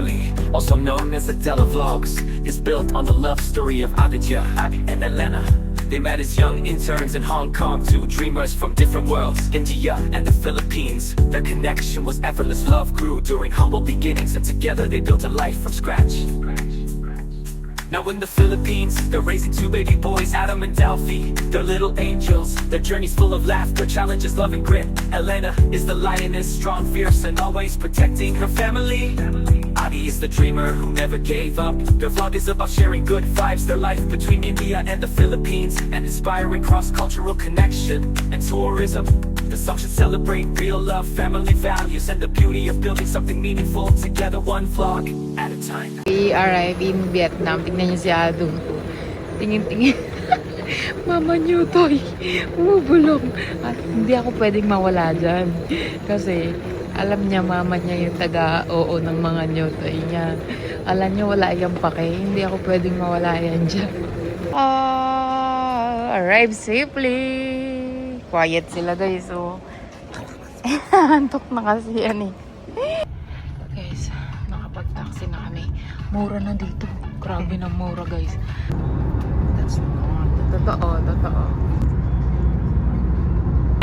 family, also known as Adela Vlogs, is built on the love story of Aditya and Elena. They met as young interns in Hong Kong, two dreamers from different worlds, India and the Philippines. Their connection was effortless, love grew during humble beginnings, and together they built a life from scratch. Now in the Philippines, they're raising two baby boys, Adam and Delphi. They're little angels, their journey's full of laughter, challenges, love and grit. Elena is the lioness, strong, fierce, and always protecting her family. Adi is the dreamer who never gave up. Their vlog is about sharing good vibes, their life between India and the Philippines, and inspiring cross-cultural connection and tourism. The song should celebrate real love, family values, and the beauty of building something meaningful together, one vlog at a time. We arrive in Vietnam. Tingnan niyo si Ado. Tingin-tingin. Mama niyo, Toy. Bumubulong. At hindi ako pwedeng mawala dyan. Kasi alam niya, mama niya yung taga-oo ng mga nyotoy niya. Alam niya, wala yung pake. Hindi ako pwedeng mawala yan dyan. Arrive safely. Quiet sila guys, so antok na kasi yan eh. Guys, nakapag-taxi na kami. Mura na dito. Grabe na mura guys. That's not. Totoo.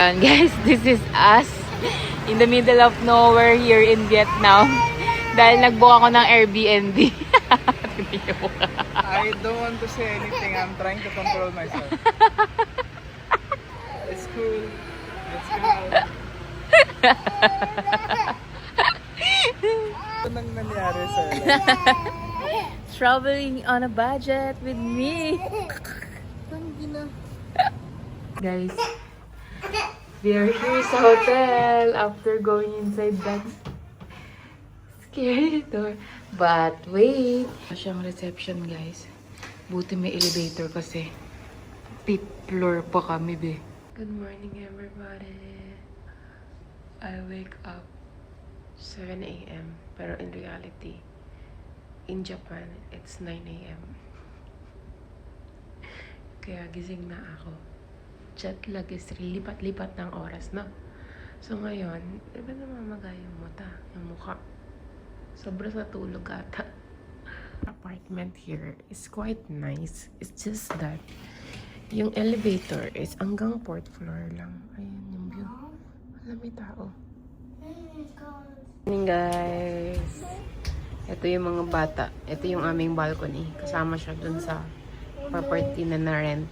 And guys, this is us in the middle of nowhere here in Vietnam. Dahil nag-book ako ng Airbnb. I don't want to say anything. I'm trying to control myself. It's cool. It's cool. Ano nang nangyari sa'yo? Traveling on a budget with me. Guys, we are here sa hotel after going inside that scary door. But wait, siyang reception guys. Buti may elevator kasi 5th floor pa kami be. Good morning everybody. I wake up 7 a.m. Pero in reality, in Japan, it's 9 a.m. Kaya gising na ako. Jet lag is lipat-lipat ng oras na. So ngayon, diba namamaga yung mata, yung mukha. Sobra sa tulog ata. Apartment here is quite nice. It's just that yung elevator is hanggang 4th floor lang. Ayan yung view. Wala, may tao. Morning guys. Ito yung mga bata. Ito yung aming balcony. Kasama siya dun sa property na na-rent.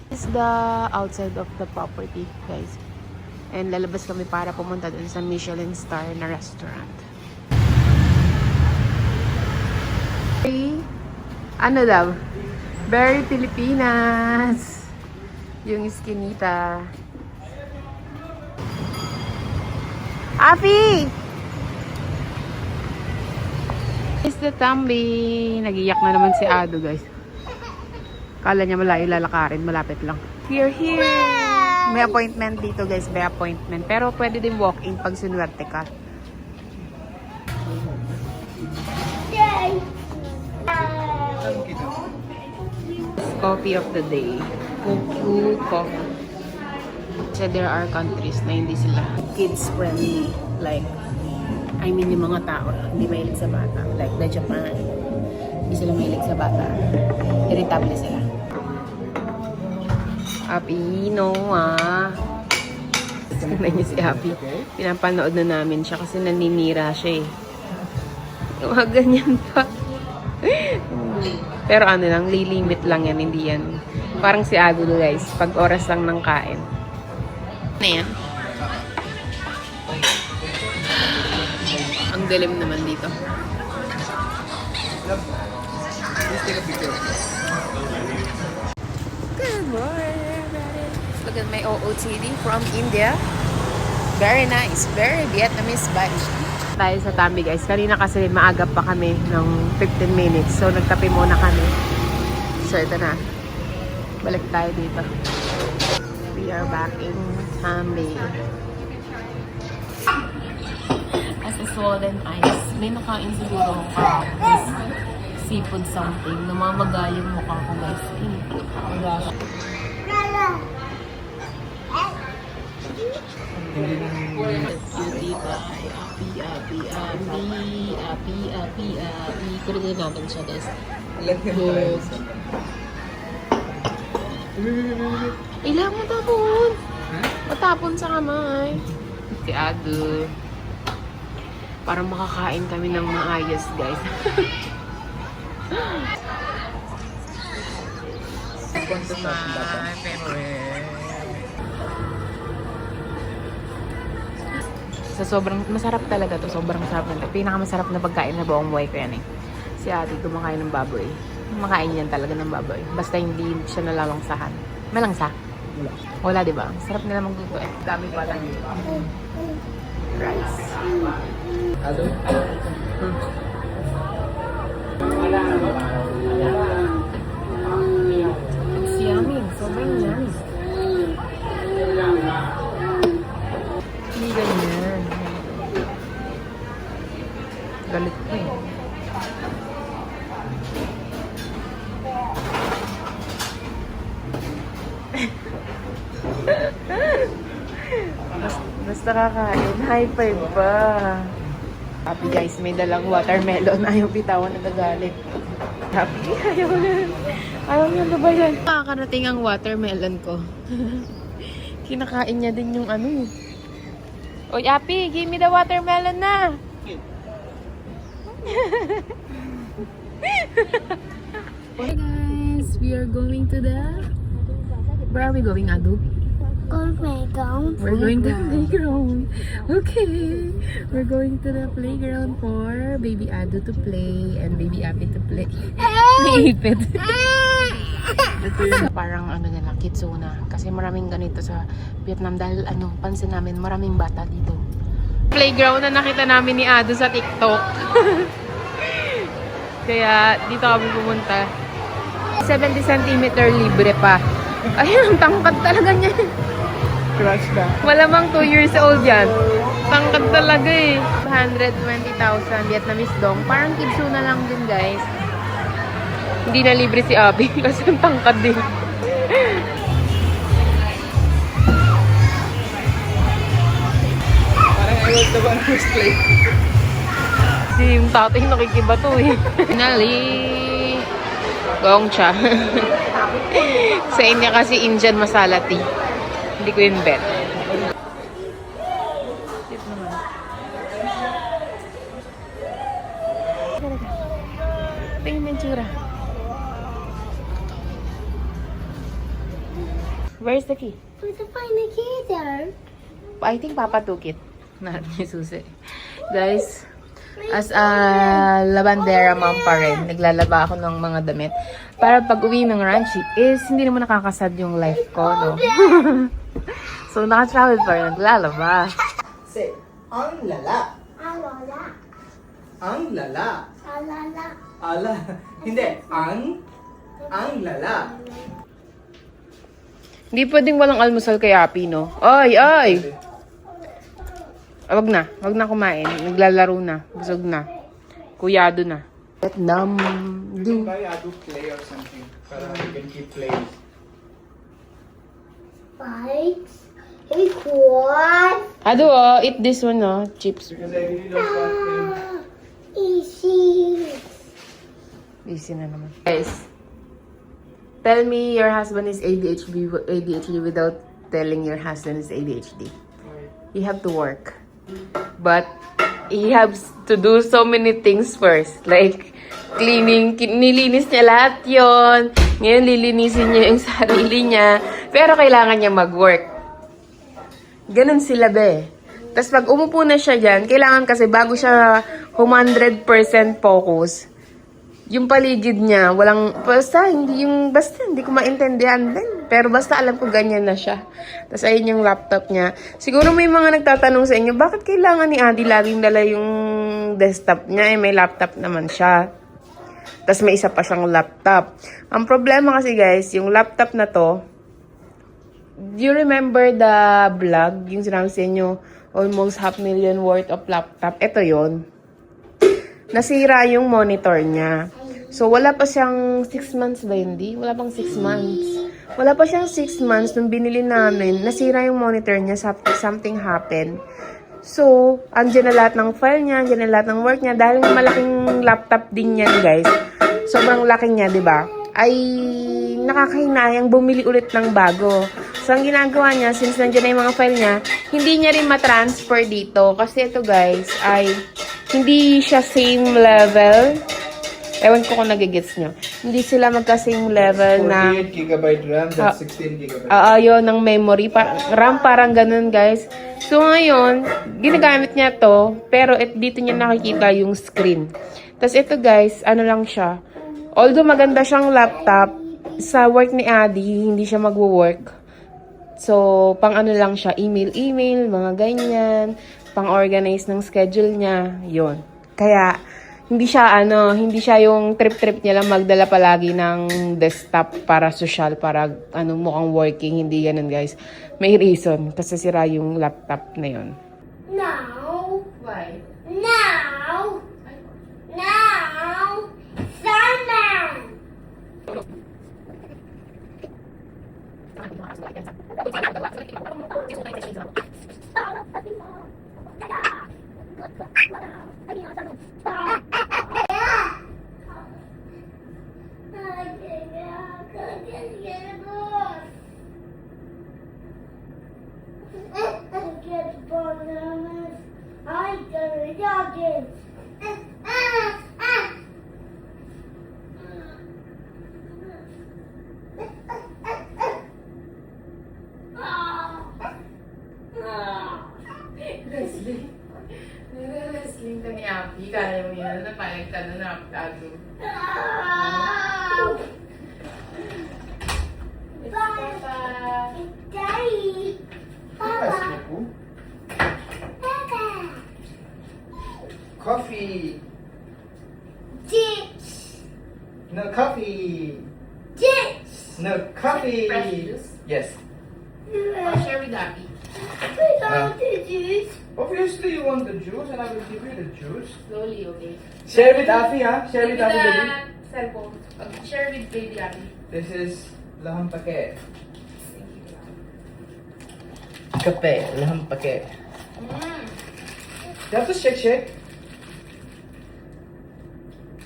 This is the outside of the property guys. And lalabas kami para pumunta dun sa Michelin star na restaurant. Ano daw? Very Pilipinas. Yung iskinita. Afi! Is the Tambi. Nagiyak na naman si Ado guys. Kala niya malayo lalakarin. Malapit lang. We're here. May appointment dito guys. May appointment. Pero pwede din walk-in pag sinuwerte ka. Coffee of the day. Cuckoo coffee. So there are countries na hindi sila kids friendly. Like, I mean yung mga tao hindi mahilig sa bata. Like the Japan. Hindi sila mahilig sa bata. Irritable sila. Happy Noah. Tignan niyo si Happy. Pinapanood na namin siya kasi naninira siya eh. Mga ganyan pa. Pero ano lang, lilimit lang yan, hindi yan. Parang si Agulo guys, pag oras lang ng kain. Ano yan? Ang dilim naman dito. Please take a picture. Good morning, everybody. Look at my OOTD from India. Very nice, very Vietnamese vibes. Tayo sa Tambi guys. Kanina kasi maaga pa kami ng 15 minutes. So nagkape muna kami. So ito na. Balik tayo dito. We are back in Tambi. As a swollen eyes. May nakain siguro this seafood something. Namamaga yung mukha ko guys. Beauty by Happy Abby. Kunin natin siya, guys. Lagyan mo tayo. Ilang mo tapon? Matapon sa kamay. Si Ado. Para makakain kami ng maayos, guys. Konto sa dapat. Sa sobrang masarap talaga to, sobrang sarap nito. Pinakamasarap na pagkain na buong buhay ko yan eh. Si Ate kumakain ng baboy. Kumakain yan talaga ng baboy. Basta hindi siya nalalangsahan. Malangsa? Wala. Wala, di ba? Sarap nila magluto eh. Dami pa lang. Rice. Ado? It's yummy. Sobrang yummy. Hindi ganyan. Galit ko eh. Basta kakain. High five pa. Happy guys, may dalang watermelon. Ayaw bitawan, nagagalit. Happy, ayaw na. Ayaw niya na ba yan? Nakakarating ang watermelon ko. Kinakain niya din yung ano. Oy, Api, give me the watermelon na. Hey guys, we are going to the... Where are we going, Adu? We're going to the playground. Okay. We're going to the playground for baby Ado to play and baby Api to play. Naipit. Ito yung parang ano nila, kitsuna. Kasi maraming ganito sa Vietnam dahil ano, pansin namin maraming bata dito. Playground na nakita namin ni Ado sa TikTok. Kaya dito kami pumunta. 70 cm libre pa. Ayun, tangkad talaga niya. Crush na. Malamang 2 years old yan. Tangkad talaga eh. 120,000 Vietnamese dong. Parang kitsuna lang din guys. Hindi na libre si Abby kasi ang tangkad din. Parang I was the one who's playing. Si yung tatay nakikibato eh. Finally, Gongcha. Sa inyo kasi Indian masala tea. Hindi ko yung bet. Cute naman. Tingin mo yung tsura. Where's the key? Where's the find the key there? I think Papa took it. Not ni Susi. Guys, as a labandera mom pa rin, naglalaba ako ng mga damit. Para pag uwi ng ranchi is hindi naman nakakasad yung life ko, no? So, naka-travel pa rin, naglalaba. Say, ang lala. Alala. Ang lala. Alala. Ala. Hindi. Ang lala. Hindi pwedeng walang almusal kay Api, no? Ay, ay! Wag na kumain. Naglalaro na. Busog na. Kuyado na. Vietnam. Do. Buy Ado play or something. Para you can keep playing. Bikes. Hey, what? Ado, eat this one, chips. Because I really don't want him. Easy. Easy na naman. Guys, tell me your husband is ADHD without telling your husband is ADHD. You have to work. But he has to do so many things first. Like, cleaning. Nilinis niya lahat yon. Ngayon, lilinisin niya yung sarili niya. Pero kailangan niya mag-work. Ganun sila, be. Tapos pag umupo na siya dyan, kailangan kasi bago siya 100% focus, yung paligid niya, basta hindi ko maintindihan din. Pero basta alam ko ganyan na siya. Tapos ayun yung laptop niya. Siguro may mga nagtatanong sa inyo, bakit kailangan ni Adi laging dala yung desktop niya? May laptop naman siya. Tapos may isa pa siyang laptop. Ang problema kasi guys, yung laptop na to, do you remember the vlog? Yung sinabi sa inyo, almost 500,000 worth of laptop. Ito yon. Nasira yung monitor niya. So, wala pa siyang 6 months ba hindi? Wala pang 6 months. Wala pa siyang 6 months nung binili namin. Nasira yung monitor niya. Something happened. So, andyan na lahat ng file niya, andyan na lahat ng work niya. Dahil malaking laptop din yan, guys. Sobrang laki niya, di ba? Ay nakakahinayang bumili ulit ng bago. So, ang ginagawa niya, since nandiyan na yung mga file niya, hindi niya rin matransfer dito. Kasi ito, guys, ay hindi siya same level. Ewan ko kung nagigits nyo. Hindi sila magka-same level na 48 gigabyte RAM, that's 16 gigabyte. yun, ng memory. RAM parang ganun, guys. So, ngayon, ginagamit niya to, pero dito niya nakikita yung screen. Tapos ito, guys, ano lang siya. Although maganda siyang laptop, sa work ni Adi, hindi siya magwo-work. So, pang ano lang siya, email, mga ganyan, pang organize ng schedule niya, yun. Kaya, hindi siya yung trip-trip niya lang magdala palagi ng desktop para social, para mukhang working, hindi ganun, guys. May reason, kasi sira yung laptop na yun. Now, Why? now, Sandman. Wrestling ka ni Api, kaya mo yan, napayag ka na nakakado. Daddy, Papa, Papa, Coffee. Ditch, No coffee. ditch. No coffee. Fresh juice? Yes. Share with Api. Without the juice. Obviously you want the juice and I will give you the juice. Slowly, okay? Share with Afi, ha? Share with Afi, baby. Cellphone. Share with baby Api. This is laham pake. Thank you. Kape, laham pake. You have to shake.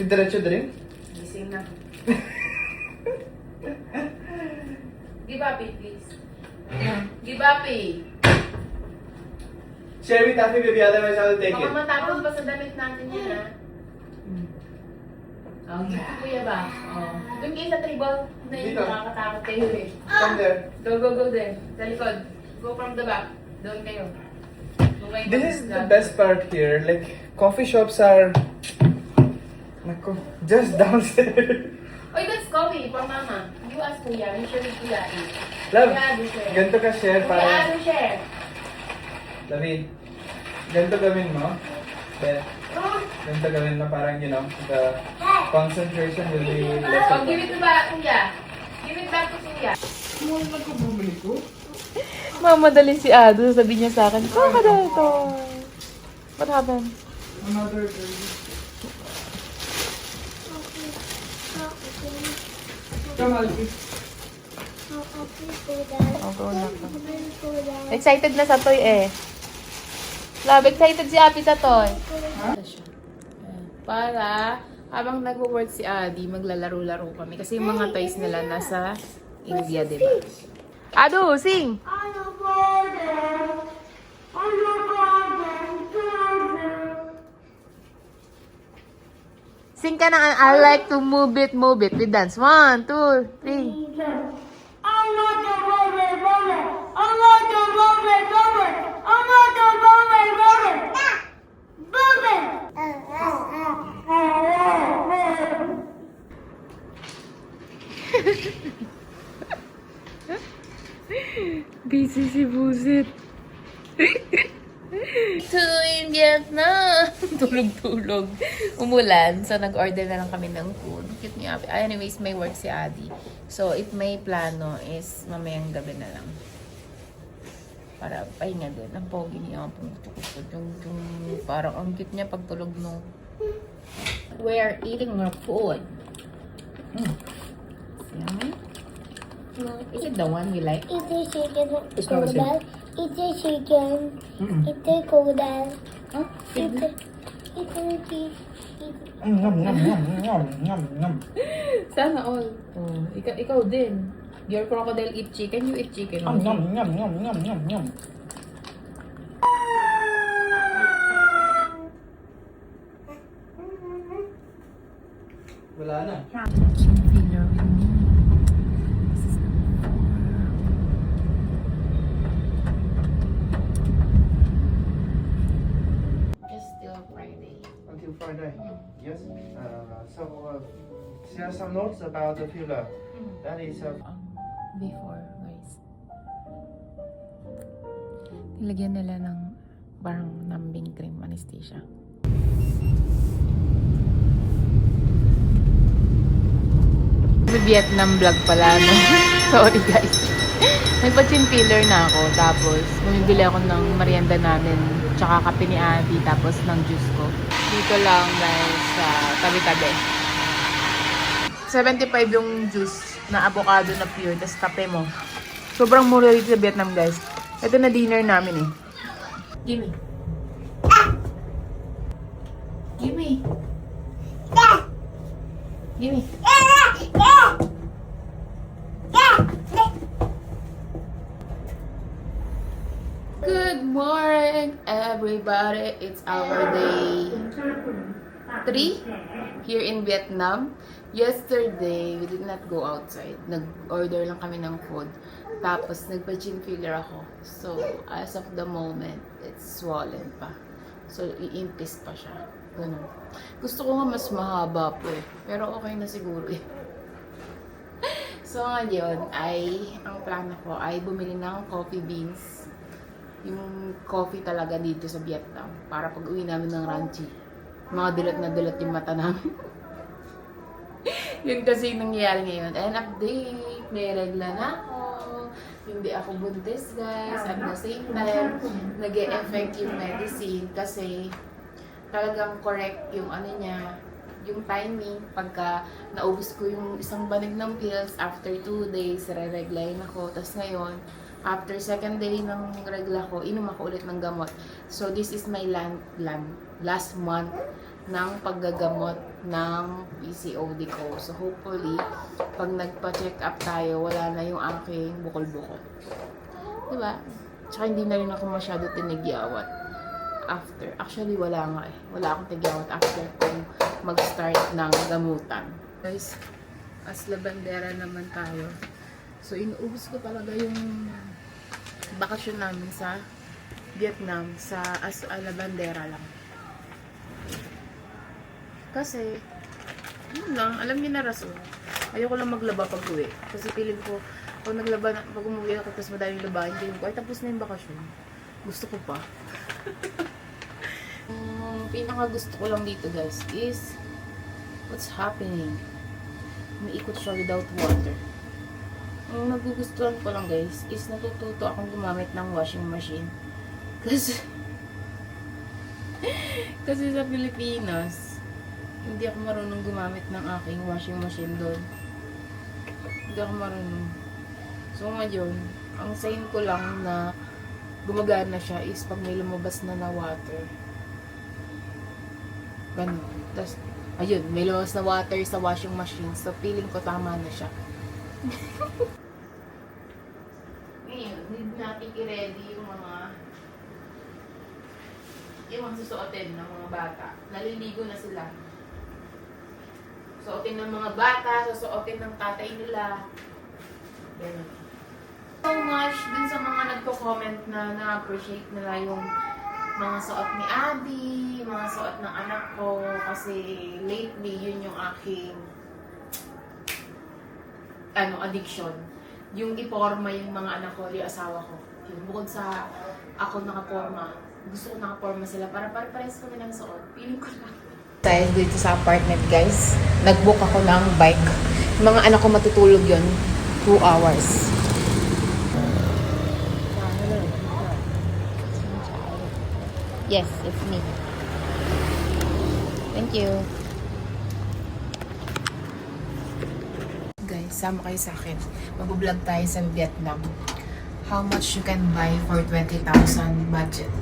Diretso din. Gising na. Give Api, please. Give Api. Share with Afi, baby. Otherwise I will take Baka it. matapos pa sa damit natin yan, ha? Okay. Kuya ba? Oh. Doon kayo sa tribal na yun, Dito. nakakatakot kayo eh. Come there. Go there. Sa likod. Go from the back. Doon kayo. Bumay This is the best part here. Like, coffee shops are... Nako, just downstairs. Oy, that's coffee for mama. You ask Kuya. You share with Kuya. Love, Kuya, do share. ganito ka share Kuya, para... do share. David, ganito gawin mo. Then, ganito gawin mo parang, you know, the concentration will be Oh, lesser. give it to ba, Kuya. Give it back to Kuya. Ano ko bumili ko? Mamadali si Ado. Sabi niya sa akin, "Saan ka daw ito?" What happened? Another baby. Come on, Excited na sa toy eh. Love, excited si Api sa toy. Para habang nag-work si Adi, maglalaro-laro kami. Kasi yung mga toys nila nasa India, diba? Ado, sing! Sing ka na, I like to move it. We dance. 1, 2, 3. Busy si Busit. To India na. Tulog-tulog. Umulan. So, nag-order na lang kami ng food. Cute niya. Anyways, may work si Adi. So, if may plano is mamayang gabi na lang. Para pahinga din. Ang pogi niya. Yung parang ang cute niya pag tulog no. We are eating our food. Yummy. Is it the one we like? Is this chicken It's not the same. bell? Eat the chicken. Eat the noodle. Eat the beef. Ngam, ngam, ngam, ngam, ngam, ngam. Sana all. Oh, ikaw din. Your crocodile eat chicken, you eat chicken. Ngam, ngam, ngam, ngam, ngam, ngam, ngam. Wala na. Filler with me. It's still Friday. Until Friday. Yes. Share some notes about the filler. That is Before, guys. Nilagyan nila ng parang numbing cream anesthesia. Vietnam vlog pala, no? Sorry, guys. May pa-chin filler na ako. Tapos, bumibili ako ng merienda namin. Tsaka kape ni Abby. Tapos, ng juice ko. Dito lang, guys, sa tabi-tabi. 75 yung juice na avocado na pure. Tapos, kape mo. Sobrang mura dito sa Vietnam, guys. Ito na dinner namin, eh. Gimme. Gimme. Gimme. Good morning, everybody. It's our day 3 here in Vietnam. Yesterday, we did not go outside. Nag-order lang kami ng food. Tapos, nagpa-chin filler ako. So, as of the moment, it's swollen pa. So, iimpis pa siya. Ganun. Gusto ko nga mas mahaba po eh. Pero okay na siguro eh. So, ngayon ang plano ko ay bumili ng coffee beans. Yung coffee talaga dito sa Vietnam. Para pag uwi namin ng Ranchi. Mga dilat na dilat yung mata namin. Yun kasi yung nangyayari ngayon. And update, may regla na ako. Hindi ako buntis, guys. At the same time, nag-e-effect yung medicine kasi talagang correct yung ano niya, yung timing. Pagka naubos ko yung isang banig ng pills, after 2 days, re-reglayin ako. Tapos ngayon, after second day ng regla ko, inom ako ulit ng gamot. So, this is my last month ng paggagamot ng PCOD ko. So, hopefully, pag nagpa-check up tayo, wala na yung aking bukol-bukol. Diba? Tsaka hindi na rin ako masyado tinigyawat after. Actually, wala nga eh. Wala akong tigyawat after kung mag-start ng gamutan. Guys, as labandera naman tayo. So, inuubos ko talaga yung bakasyon namin sa Vietnam as a labandera lang. Kasi, yun lang, alam niyo na rason. Ayoko lang maglaba pag uwi. Kasi feeling ko, pag umuwi ako, tapos madaming labahin, feeling ko, ay tapos na yung bakasyon. Gusto ko pa. Pinaka gusto ko lang dito, guys, is what's happening. Umiikot siya without water. Ang nagugustuhan ko lang, guys, is natututo akong gumamit ng washing machine. Kasi sa Pilipinas, hindi ako marunong gumamit ng aking washing machine doon. Hindi ako marunong. So ngayon, ang sign ko lang na gumagana siya is pag may lumabas na water. Ganun. Tapos, ayun, may lumabas na water sa washing machine. So feeling ko tama na siya. Ngayon, need natin i-ready yung mga susuotin ng mga bata. Naliligo na sila. Suotin ng mga bata, susuotin ng tatay nila. Ganun. So much dun sa mga nagko-comment na na-appreciate nila yung mga suot ni Abby, mga suot ng anak ko. Kasi lately, yun yung aking addiction. Yung iporma yung mga anak ko, yung asawa ko. Yung bukod sa ako nakaporma, gusto ko nakaporma sila para pares kami ng suot. Feeling ko lang. Dahil dito sa apartment, guys, nag-book ako ng bike. Yung mga anak ko matutulog yun, 2 hours. Yes, it's me. Thank you. Guys, sama kayo sa akin. Mag-vlog tayo sa Vietnam. how much you can buy for 20,000 budget.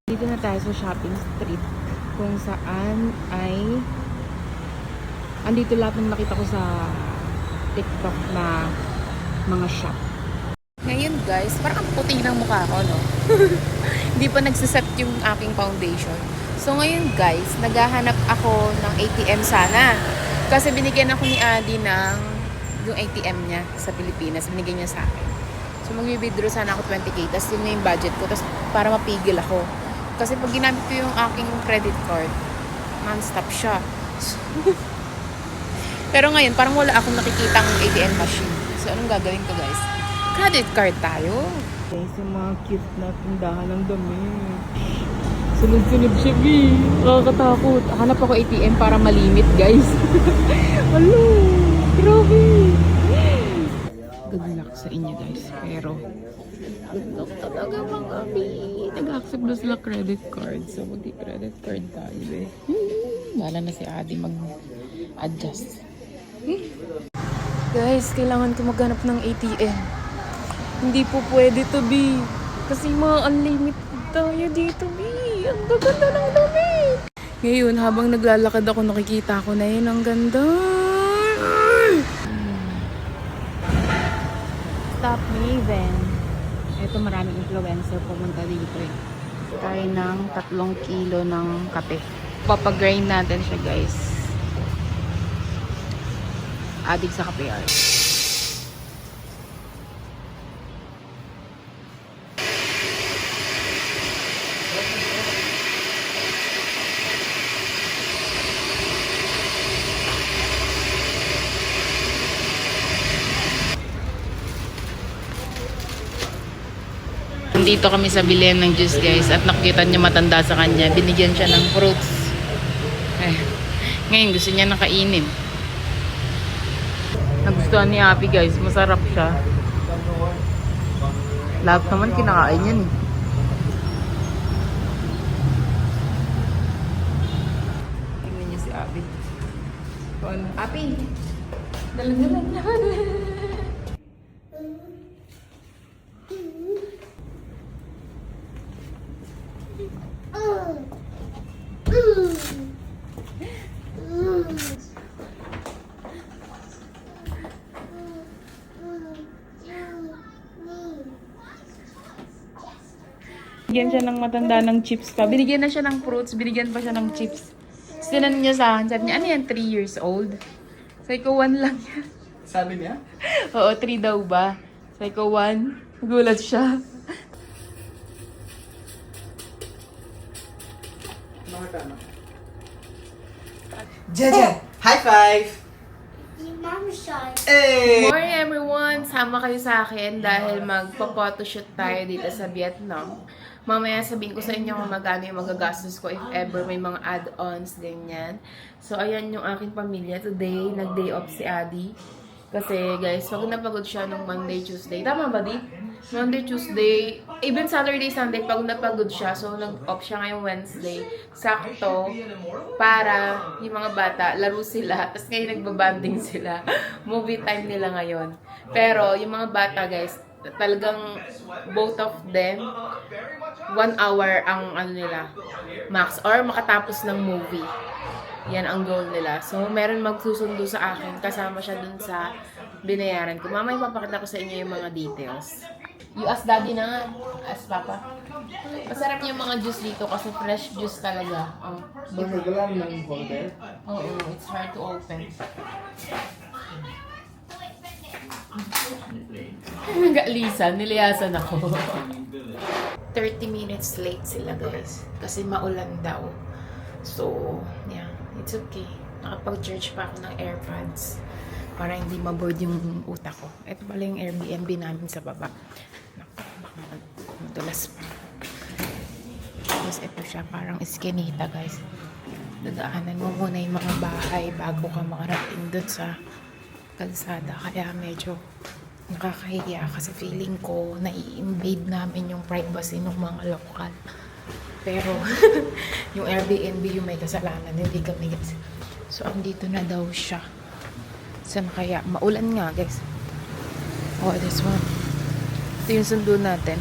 Dito na tayo sa shopping street kung saan ay andito lahat ng nakita ko sa TikTok na mga shop. Ngayon guys, parang ang puti ng mukha ko, no? Hindi pa nagsiset yung aking foundation. So ngayon guys, naghahanap ako ng ATM sana. Kasi binigyan ako ni Adi ng yung ATM niya sa Pilipinas. Binigyan niya sa akin. So mag-withdraw sana ako 20k. Tapos yun na yung budget ko. Tapos para mapigil ako. Kasi pag ginamit ko yung aking credit card, non-stop siya. Pero ngayon, parang wala akong nakikitang ATM machine. So anong gagawin ko guys? Credit card tayo. Guys, yung mga cute na tindahan ng damit. Sunod-sunod siya, B. Nakakatakot. Hanap ako ATM para malimit, guys. Hello! Grabe! Good luck sa inyo, guys. Pero, good luck talaga mga B. Nag-accept na sila credit card. So, mag-credit card tayo, eh. Wala na si Adi mag-adjust. Guys, kailangan ko maghanap ng ATM. Hindi po pwede to, B. Kasi mga unlimited tayo dito, B. Ang gaganda ng damit. Ngayon, habang naglalakad ako, nakikita ko na yun. Ang ganda. Stop Maven. Ito, maraming influencer pumunta dito eh. Tayo ng 3 kilo ng kape. Papag-grind natin siya, guys. Adik sa kape art. Dito kami sa bilihan ng juice guys at nakita niya matanda sa kanya. Binigyan siya ng fruits. Ngayon gusto niya nakainin. Nagustuhan ni Happy guys. Masarap siya. Lahat naman kinakain yan eh. Tingnan niya si Happy. Happy! Dalang-dalang naman. Binigyan siya ng matanda ng chips pa. Binigyan na siya ng fruits, binigyan pa siya ng chips. Sinan niya sa akin, sabi niya, ano yan, 3 years old? Sabi ko, 1 lang yan. Sabi niya? Oo, 3 daw ba? Sabi ko, 1. Gulat siya. Jeje! High five! Your mom shot. Hey! Good morning everyone! Sama kayo sa akin dahil magpa-photoshoot tayo dito sa Vietnam. Mamaya sabihin ko sa inyo kung magkano yung magagastos ko if ever may mga add-ons, ganyan. So, ayan yung aking pamilya. Today, nag-day off si Adi. Kasi, guys, pag napagod siya nung Monday, Tuesday. Tama ba, Di? Monday, Tuesday, even Saturday, Sunday, pag napagod siya. So, nag-off siya ngayong Wednesday. Sakto, para yung mga bata, laro sila. Tapos ngayon, nagbabanding sila. Movie time nila ngayon. Pero, yung mga bata, guys, talagang both of them 1 hour ang ano nila max or makatapos ng movie. Yan ang goal nila. So meron magsusundo sa akin, kasama siya dun sa binayaran ko. Mamaya ipapakita ko sa inyo yung mga details. You ask daddy na nga. Ask papa. Masarap yung mga juice dito kasi fresh juice talaga. Magalang ng holder. Oo, it's hard to open. Nag-alisan, niliyasan ako. 30 minutes late sila guys. Kasi maulan daw. So, yeah, it's okay. Nakapag-charge pa ako ng AirPods para hindi maboard yung utak ko. Ito pala yung Airbnb namin sa baba. Baka madulas pa. Tapos ito siya, parang eskinita guys. Dadaanan mo muna yung mga bahay bago ka makarating dun sa kalsada. Kaya medyo nakakahiya kasi feeling ko na i-invade namin yung privacy ng mga lokal. Pero, yung Airbnb yung may kasalanan, hindi kami guys. So, andito na daw siya. Saan kaya? Maulan nga guys. Oh, this one. Ito yung sundo natin.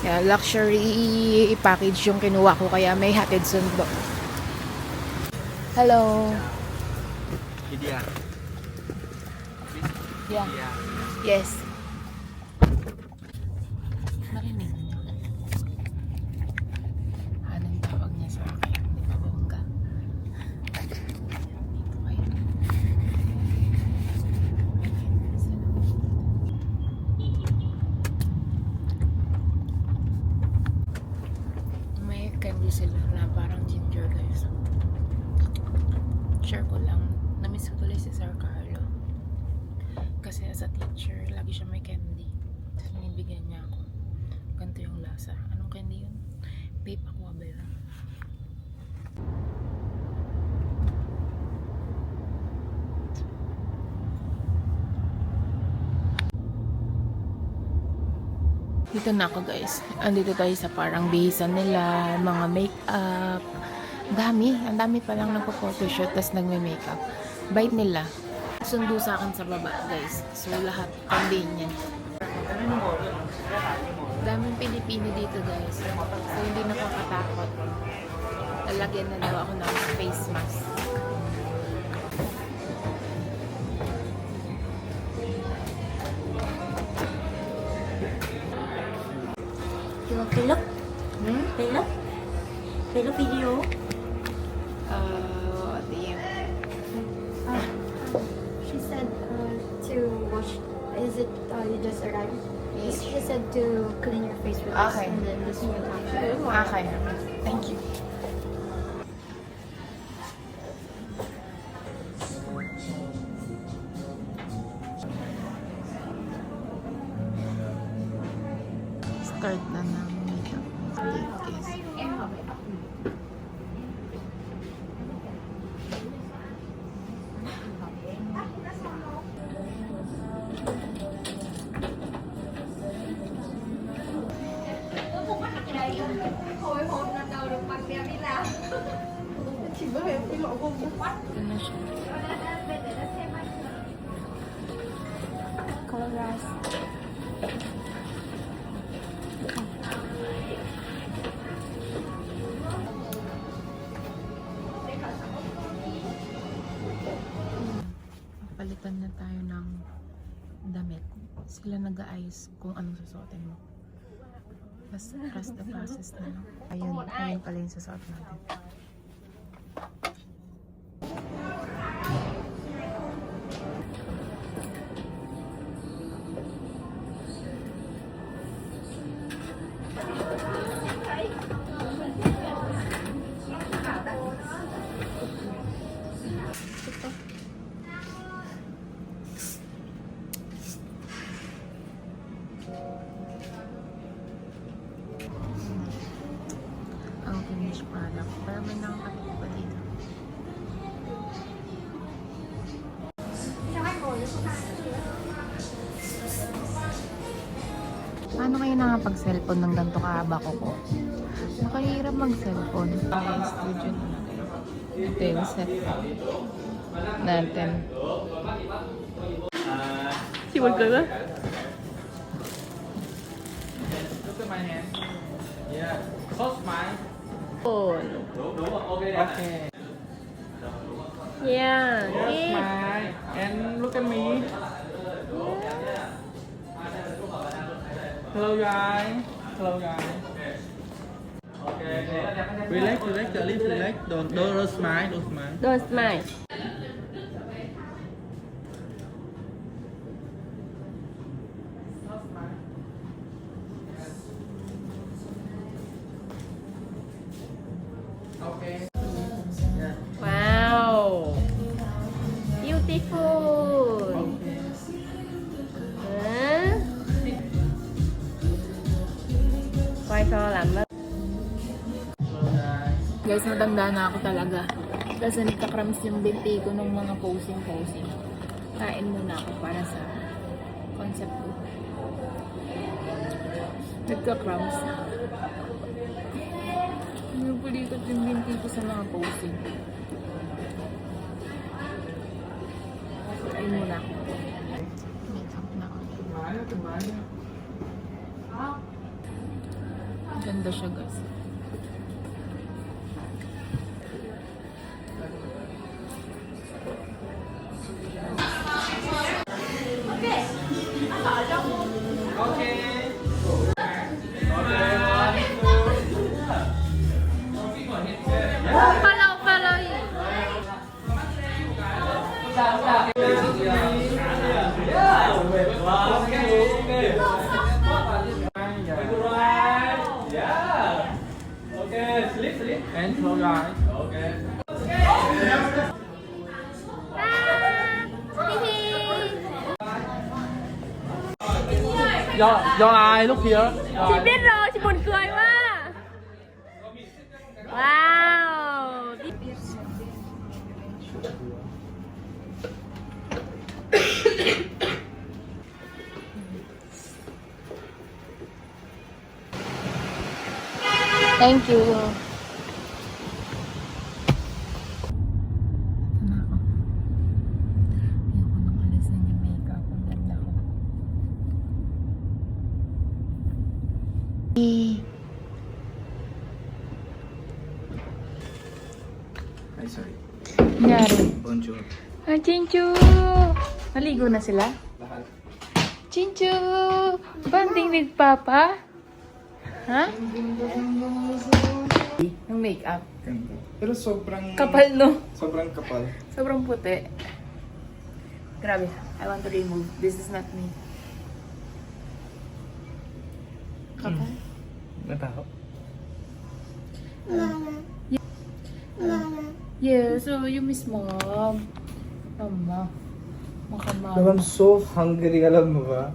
Yeah, luxury package yung kinuha ko, kaya may hatid sundo. Hello. Lydia. Yeah. Yes. Marinig niyo. Anong tawag niya sa akin? Di ba bongga? Dito kayo. May candy sila na parang ginger guys. Share ko lang. Namiss ko tuloy si Sir Carlo. Kasi as a teacher, lagi siya may candy. Tapos binibigyan niya ako. Ganito yung lasa. Anong candy yun? Vape aqua ba yun? Dito na ako guys. Andito tayo sa parang bihisan nila, mga make-up. Ang dami palang nagpo-photoshoot tapos nagme-makeup. Bite nila. Sundo sa akin sa baba guys. So lahat convenient. Daming Pilipino dito guys. So hindi nakakatakot. Lalagyan na daw ako ng face mask. You want to look? Look? Look video? What do you She said to wash. Is it you just arrived? She said to clean your face with this Okay. and then this one after. Okay. Thank you. Start na ng makeup date guys. Ito na siya. Color Palitan na tayo ng damit. Sila nag-aayos kung anong susuotin mo. Trust the process na lang. Ayun pala yung susuot natin. Ang finished product. Pero may nakakapit pa dito. Paano kayo nakapag-cellphone ng ganito kahaba ko ko? Nakahirap mag-cellphone. Studio na. Ito yung set natin. Siwag ka na? Look at my hand. Yeah. Close mine. Phone. Okay. Yeah. Yes, smile. And look at me. Hello guys. Hello guys. Okay. Relax, relax, the lips, relax. Don't smile, don't smile. Don't smile. Okay. Yeah. Wow. Beautiful. Okay. Hả? Quay to làm mất. Hello guys. Guys, natanda na ako talaga. Kasi nagkakrams yung binti ko ng mga posing-posing. Kain muna ako para sa concept ko. Nagka-cramps. Napulikat yung binti ko sa mga posing. Ay muna. Makeup na ako. Ganda siya, guys. And close your eyes. Okay. Your eye, look here. ชีวิตเราชิบุนเคยว่าว้าว Thank you. Ayoko nang alisin yung makeup. Ang ganda ko. Ay, sorry. Nangyari. Bonjour. Ah, Chinchu! Maligo na sila? Lahat. Chinchu! Banding with Papa? Ha? Yung makeup. Ganda. Pero sobrang... Kapal, no? Sobrang kapal. Sobrang puti. Grabe. I want to remove. This is not me. Kapal? Natakot. Yeah, so you miss mom. Mama. Makamama. I'm so hungry, alam mo ba?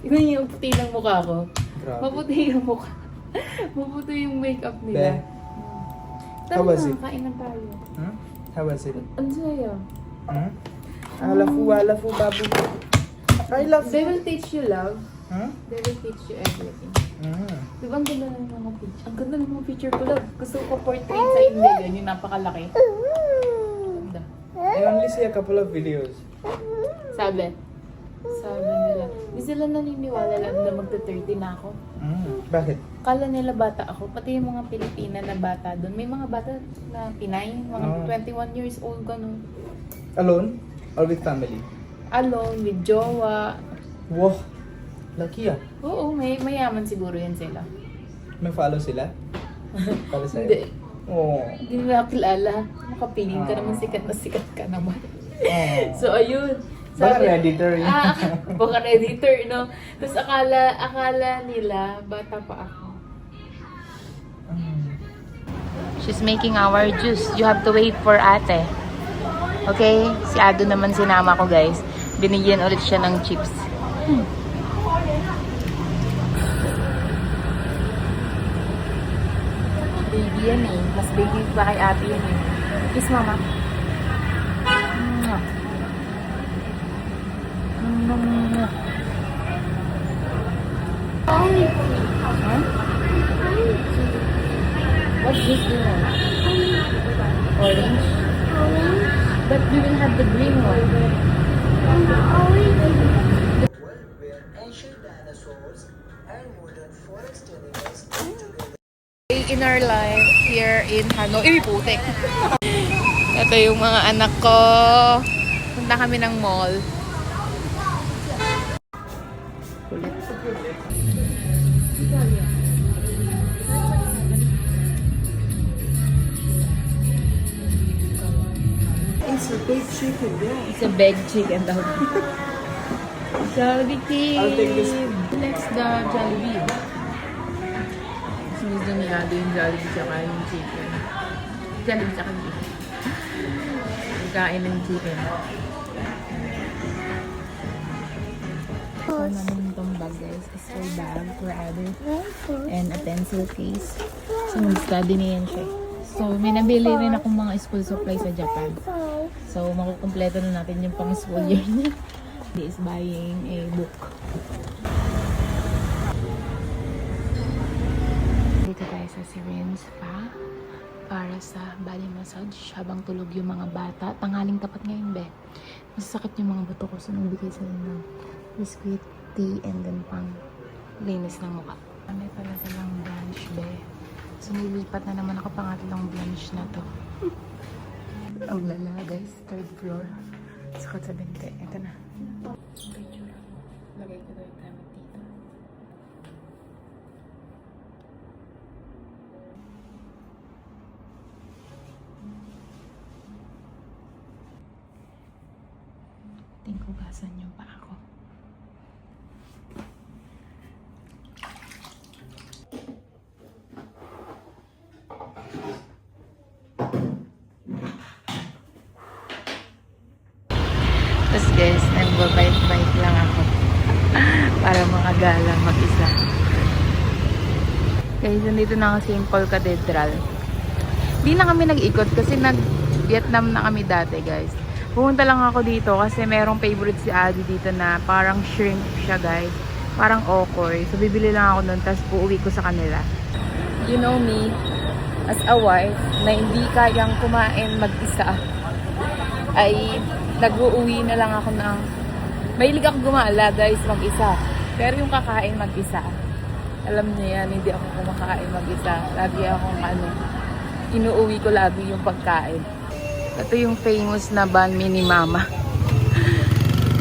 Tignan niyo yung puti ng mukha ko. Grabe. Maputi yung mukha. Maputi yung makeup nila. How was it? Kain na tayo. Hmm? How was it? Ang saya. Hmm? Alafu, babu. I love They will teach you love. Hmm? They will teach you everything. Hmm. Diba ang ganda ng mga picture? Ang ganda ng mga picture ko, love. Gusto ko portrait sa email yun, yung napakalaki. Ganda. I only see a couple of videos. Sabi nila, di sila naniniwala lang na magta-30 na ako. Bakit? Kala nila bata ako, pati yung mga Pilipina na bata doon. May mga bata na Pinay, mga Oh. 21 years old ganun. Alone? Or with family? Alone, with jowa. Wow. Lucky ah. Oo, mayaman siguro yan sila. May follow sila? Follow sa'yo? Hindi. Oh. Hindi nila kilala. Makapiling ka naman, sikat na sikat ka naman. Oh. So, ayun. Baka Redditor yun. Baka Redditor, no? Tapos akala nila, bata pa ako. She's making our juice. You have to wait for ate. Okay? Si Ado naman sinama ko, guys. Binigyan ulit siya ng chips. Baby yan eh. Mas baby pa kay ate yan eh. Kiss mama. Mwah. Mwah. Huh? What's this one? Orange? But we will have the green one. In our life here in Hanoi. Putik. Ito yung mga anak ko. Punta kami ng mall. Kulit. It's a big chicken, yeah. It's a big chicken daw. Jollibee. I'll take this. Next, the Jollibee. Gusto ni Ado yung Jollibee tsaka yung chicken. Jollibee tsaka chicken. Kain ng chicken. So, namin itong bag, guys. Is for bag for Ado. And a pencil case. So, mag-study niya yan siya. So, may nabili rin akong mga school supplies sa Japan. So, makukumpleto na natin yung pang school year niya. He is buying a book. si Renz pa para sa body massage habang tulog yung mga bata. Tanghaling tapat ngayon, be. Masasakit yung mga buto ko, so nagbigay sila ng biscuit, tea, and then pang linis ng mukha. May pala silang brunch, be. So nilipat na naman ako pangatlong brunch na to. Ang lala, guys. Third floor. Sakot sa binte. Ito na. Picture. Lagay ko daw yung gamit dito. Tingkugasan yung paa ko. Tapos guys, nagbabike-bike lang ako para makagala mag-isa. Guys, nandito na ako sa St. Paul Cathedral. Di na kami nag-ikot kasi nag-Vietnam na kami dati, guys. Pumunta lang ako dito kasi merong favorite si Adi dito na parang shrimp siya, guys. Parang okoy. So, bibili lang ako nun, tapos uuwi ko sa kanila. You know me, as a wife, na hindi kayang kumain mag-isa, ay nag-uuwi na lang ako ng... Mahilig ako gumala, guys, mag-isa. Pero yung kakain mag-isa, alam niyo yan, hindi ako kumakain mag-isa. Lagi akong inuuwi ko lagi yung pagkain. Ito yung famous na banh mi ni Mama.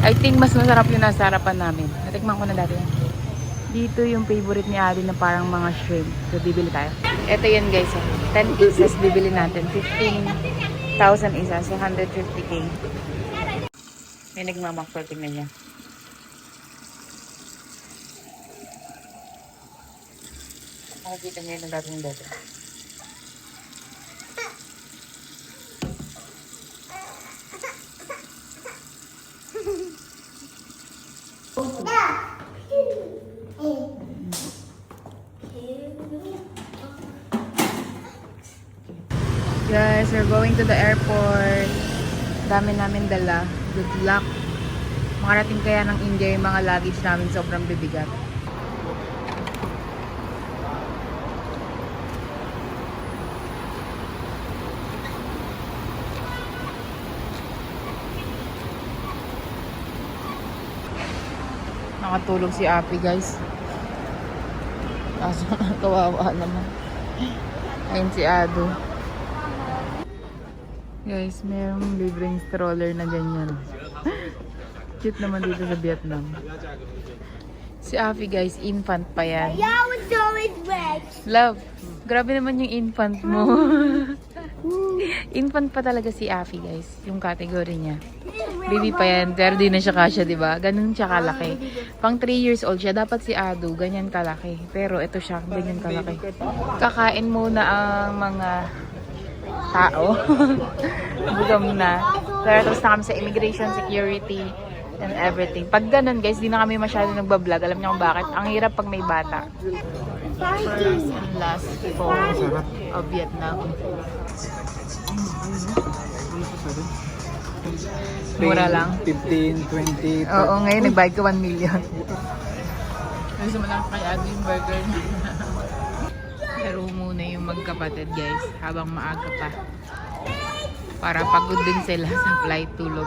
I think mas masarap yung nasa harapan namin. Natikman ko na dati yan. Dito yung favorite ni Adi na parang mga shrimp. So, bibili tayo. Ito yan, guys. 10 pieces bibili natin. 15,000 isa. So, 150k. May nagmamakpal. Tingnan niya. Nakikita niya yung dating dito. Guys, we're going to the airport. Dami namin dala. Good luck. Makarating kaya ng India yung mga luggage namin, sobrang bibigat. Nakatulog si Api, guys. Kaso kawawa naman. Ayun si Ado. Guys, mayroong libreng stroller na ganyan. Cute naman dito sa Vietnam. Si Afi, guys, infant pa yan. Love, grabe naman yung infant mo. Infant pa talaga si Afi, guys. Yung category niya. Baby pa yan, pero di na siya kasya, diba? Ganun siya kalaki. Pang 3 years old siya, dapat si Ado, ganyan kalaki. Pero ito siya, ganyan kalaki. Kakain muna ang mga tao. Bugam na. Pero tapos na kami sa immigration, security, and everything. Pag ganun, guys, di na kami masyado nagbablog. Alam niyo kung bakit? Ang hirap pag may bata. First and last phone of Vietnam. Mura lang. 15, 20. Oo, ngayon nagbayad ko 1 million. Gusto mo lang kay Ado yung burger niya. Pero muna yung magkapatid, guys, habang maaga pa. Para pagod din sila sa flight tulog.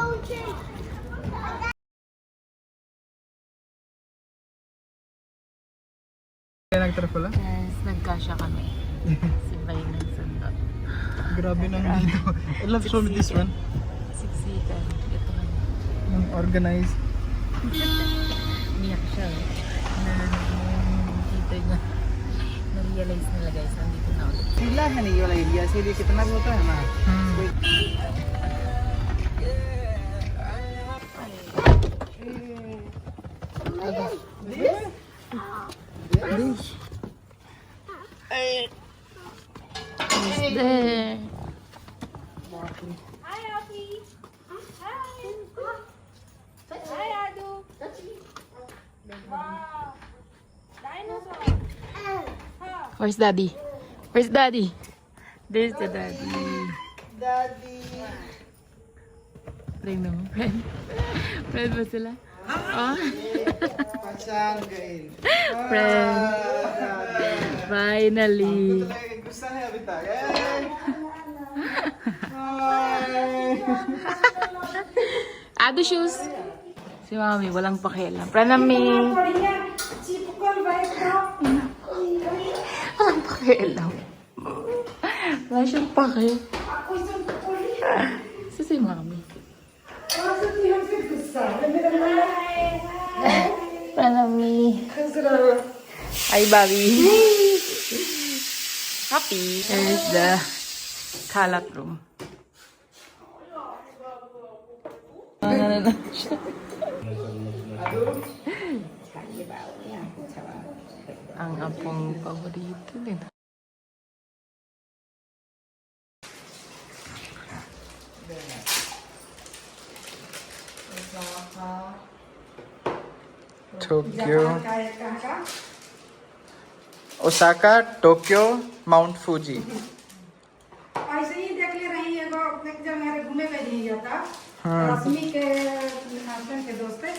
Nagtrapala? Yes, nagkasya kami. Sibay ng sundo. Grabe naman dito. I love show me this one. 6-seater. Ito kami. Yung organized. Umiyak siya. Nakita niya. Na-realize nila, guys, nandito na ulit. Sila hani wala India sili kita na buta na. Who's there? Where's Daddy? Where's Daddy? There's the Daddy. Daddy. Tingnan mo, friend. Friend ba sila? Oh. Pasang gail. Friend. Finally. Gusto na habita. Yay! Hi! Ado shoes. Si Mami, walang pakialam. Pranami. Walang pakialam. Wala siyang paki. Si Mami. Pranami. Hi, Bobby. Happy. Here's the kalat room. Ang apong paborito din. Tokyo. Osaka, Tokyo, Mount Fuji. ऐसे ही देख ले रही है एक जगह मेरे घूमे में नहीं जाता रश्मि के हस्बैंड के दोस्त है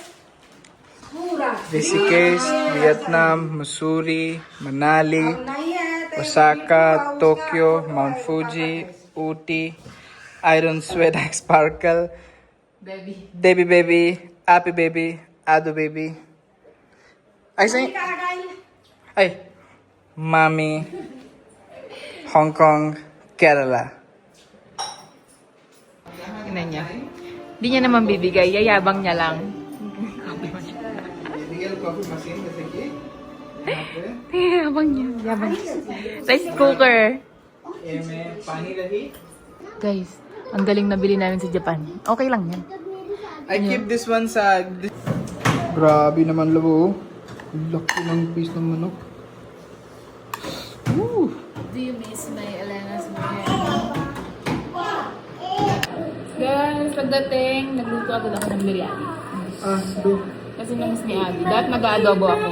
पूरा Rishikesh, Vietnam, Mussoorie, Manali, नहीं है तो Osaka, Tokyo, Mount Fuji, Ooty, Iron Sweat Sparkle, Baby. Debbie Baby, Happy Baby, Ado Baby. I say, ay, Mami, Hong Kong, Kerala. Ina niya. Hindi niya naman bibigay. Yayabang niya lang. coffee machine जैसे कि Yabang niya. Yabang niya. Rice cooker. ये में पानी रही. Guys, ang galing nabili namin sa Japan. Okay lang yan. I keep this one sa... Grabe naman labo. Laki ng piece ng manok. Woo! Do you miss my Elena's hair? Guys, pagdating, nagluto agad ako ng biryani. Do. Kasi namiss ni Adi. Dahil nag-aadobo ako.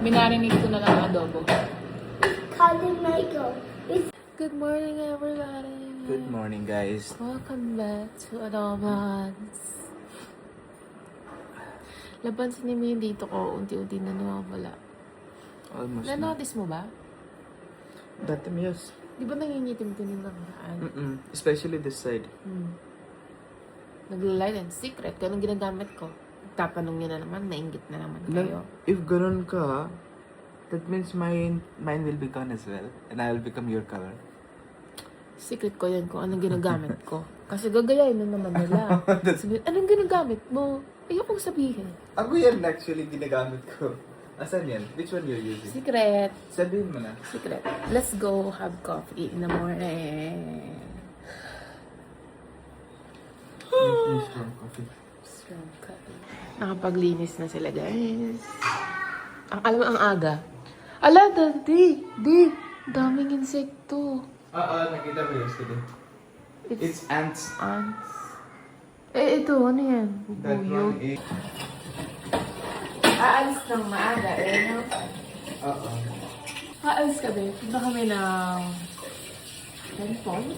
Minarinate ko na lang ang adobo. Good morning, everybody. Good morning, guys. Welcome back to Adobans. Labansin niyo yung dito ko, unti-unti na nawawala. Almost na. Na-notice mo ba? That time, yes. Di ba nangingitim-tim lang yan? Especially this side. Nag-light and secret. Kung anong ginagamit ko. Tatanong niyo na naman, nainggit na naman kayo. If ganun ka, that means mine will be gone as well. And I will become your color. Secret ko yun kung anong ginagamit ko. Kasi gagayain na naman nila. Sabihin, anong ginagamit mo? Ayokong sabihin. Ako yan actually ginagamit ko. Asan yan? Which one you're using? Secret. Sabihin mo na. Secret. Let's go have coffee in the morning. Strong coffee. Strong coffee. Nakapaglinis na sila, guys. Alam mo, ang aga. Ala, di. Daming insekto. Nakita ko yesterday. It's ants. Ants. Ito, ano yan? That Bubuyog. one is... Aalis ng maaga, no? Aalis kami. Punta kami ng... temple?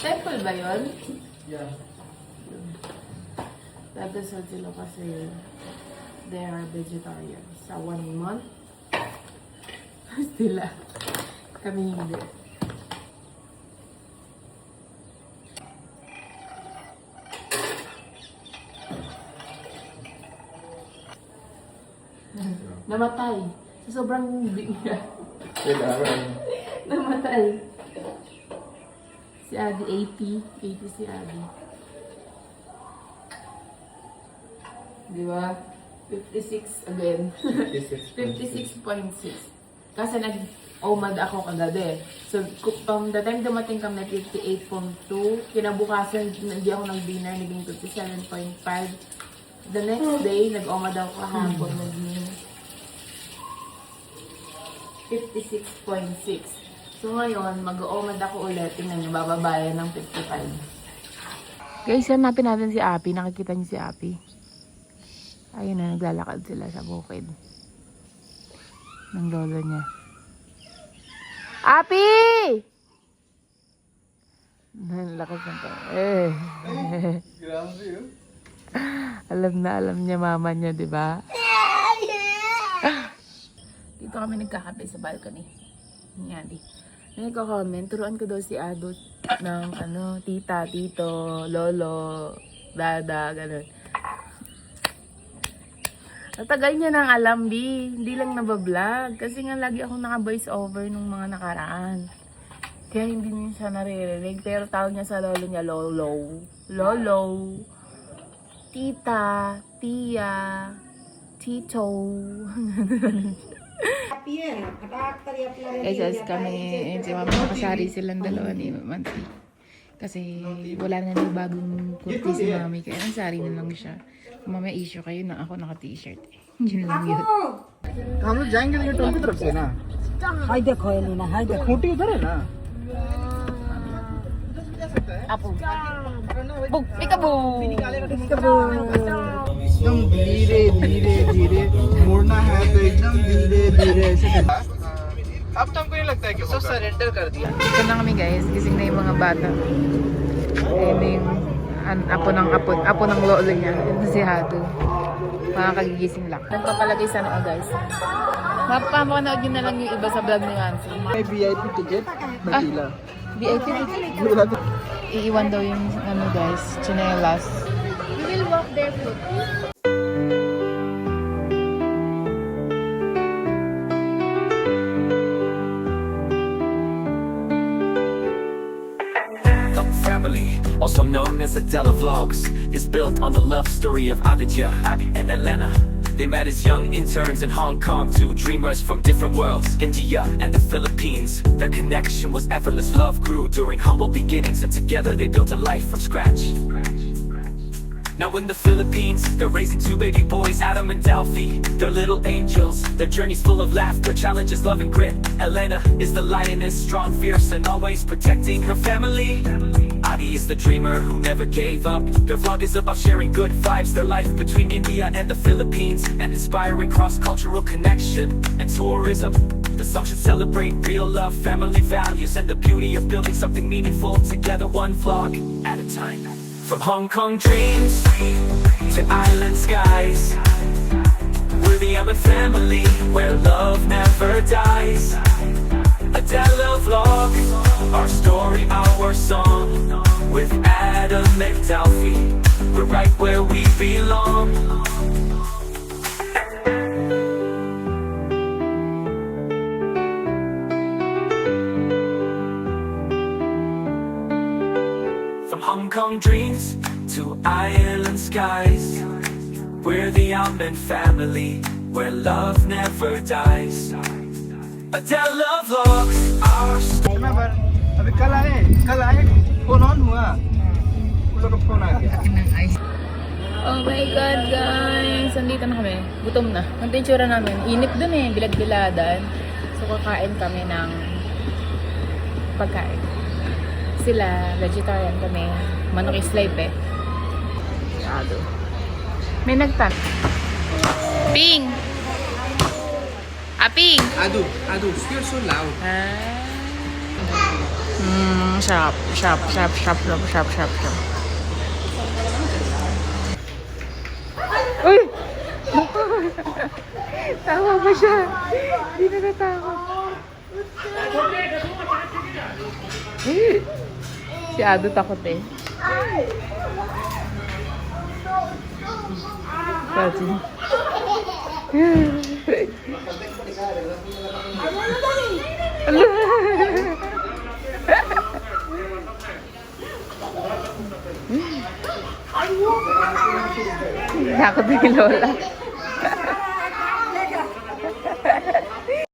Temple ba yun? Yeah. Dadasal sila kasi they are vegetarian. Sa 1 month, sila. Kami hindi. Namatay. Sa sobrang bigla. Namatay. Si Adi, 80 si Adi. Di ba? 56 again. 56.6. Kasi nag-OMAD ako kagabi. So, the time dumating kami, 58.2. Kinabukasan, hindi ako nag-dinner, naging 57.5. The next day, nag-OMAD ako kahapon, naging 56.6. So, ngayon, mag-OMAD ako ulit. Tingnan nyo, bababayan ng 55. Guys, hanapin natin si Api. Nakikita niyo si Api. Ayun na, naglalakad sila sa bukid. Ng lolo niya. Api! Nalakas ng Grabe yun. Alam na alam niya mama niya, di ba? Dito kami nagkakape sa balcony. Yan. Nagko-comment, turuan ko daw si Ado ng tita, tito, lolo, dada, gano'n. Natagal niya ng alam, B. Hindi lang nabablog. Kasi nga lagi akong naka-voice over nung mga nakaraan. Kaya hindi niya siya naririnig. Pero tawag niya sa lolo niya, lolo. Lolo. Tita. Tia. Tito. Guys, kami, si Mama, nakasari silang dalawa ni Manti. Kasi wala na yung bagong kurti si Mami. Kaya nagsari na lang siya. Kung may issue kayo na ako naka-t-shirt. Yun lang yun. हम लोग जाएंगे लेकिन टोल की तरफ से ना हाय देखो एलिना हाय देखो खूंटी उधर है ना Apo. Bug! Peekaboo! एकदम धीरे धीरे धीरे मुड़ना है तो एकदम धीरे धीरे ऐसे करना अब तो हमको नहीं लगता है कि सब सरेंडर कर दिया Ito na kami guys. Gising na yung mga bata. Ayun na yung apo ng lolo niya. Ito si Hado. Mga kagigising lang. Nagpapalagay sana guys. Mapapanood nyo na lang yung iba sa vlog ni Nancy. मैं VIP ticket बकीला VIP iiwan daw yung guys, chinelas. We will walk barefoot. The family, also known as Adela Vlogs, is built on the love story of Aditya and Elena. They met as young interns in Hong Kong, two dreamers from different worlds, India and the Philippines. Their connection was effortless, love grew during humble beginnings, and together they built a life from scratch. Now in the Philippines, they're raising two baby boys, Adam and Delphi. They're little angels, their journey's full of laughter, challenges, love and grit. Elena is the lioness, strong, fierce, and always protecting her family. Adi is the dreamer who never gave up. Their vlog is about sharing good vibes, their life between India and the Philippines, and inspiring cross-cultural connection and tourism. The song should celebrate real love, family values, and the beauty of building something meaningful together, one vlog at a time. From Hong Kong dreams to island skies, we're the Abbott family where love never dies. Adela Vlog, our story, our song. With Adam and Delphi, we're right where we belong. From Hong Kong dreams to island skies, we're the Almond family where love never dies. Adela Vlogs, our story. अभी कल आए phone on हुआ उन लोग का फोन आ गया Oh my God, guys! Andito na kami. Gutom na. Ang tsura namin. Init dun eh. Bilad-biladan. So, kakain kami ng pagkain. Sila, vegetarian kami. Manok islipe eh. Sado. May nagtan. Ping! Ping! Adu, you're so loud. Sarap. Uy! Tawa ba siya? Hindi na natakot. Si Ado takot eh. Kasi. Takot na yung lola.